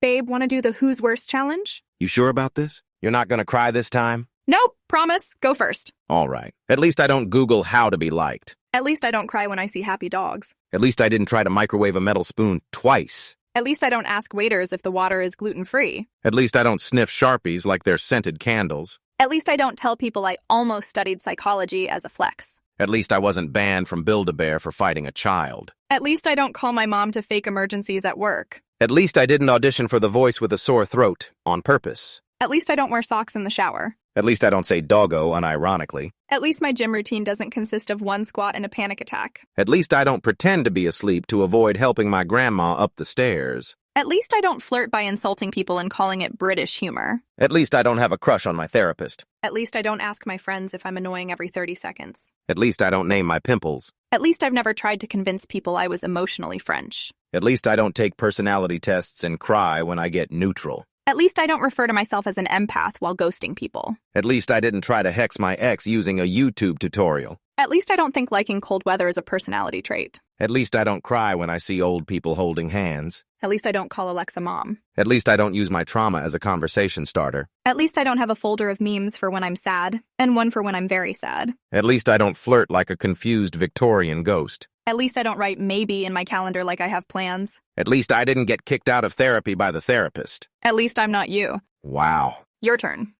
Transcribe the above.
Babe, want to do the Who's Worse challenge? You sure about this? You're not gonna cry this time? Nope, promise. Go first. All right. At least I don't Google how to be liked. At least I don't cry when I see happy dogs. At least I didn't try to microwave a metal spoon twice. At least I don't ask waiters if the water is gluten-free. At least I don't sniff Sharpies like they're scented candles. At least I don't tell people I almost studied psychology as a flex. At least I wasn't banned from Build-A-Bear for fighting a child. At least I don't call my mom to fake emergencies at work. At least I didn't audition for The Voice with a sore throat on purpose. At least I don't wear socks in the shower. At least I don't say doggo unironically. At least my gym routine doesn't consist of one squat and a panic attack. At least I don't pretend to be asleep to avoid helping my grandma up the stairs. At least I don't flirt by insulting people and calling it British humor. At least I don't have a crush on my therapist. At least I don't ask my friends if I'm annoying every 30 seconds. At least I don't name my pimples. At least I've never tried to convince people I was emotionally French. At least I don't take personality tests and cry when I get neutral. At least I don't refer to myself as an empath while ghosting people. At least I didn't try to hex my ex using a YouTube tutorial. At least I don't think liking cold weather is a personality trait. At least I don't cry when I see old people holding hands. At least I don't call Alexa mom. At least I don't use my trauma as a conversation starter. At least I don't have a folder of memes for when I'm sad, and one for when I'm very sad. At least I don't flirt like a confused Victorian ghost. At least I don't write maybe in my calendar like I have plans. At least I didn't get kicked out of therapy by the therapist. At least I'm not you. Wow. Your turn.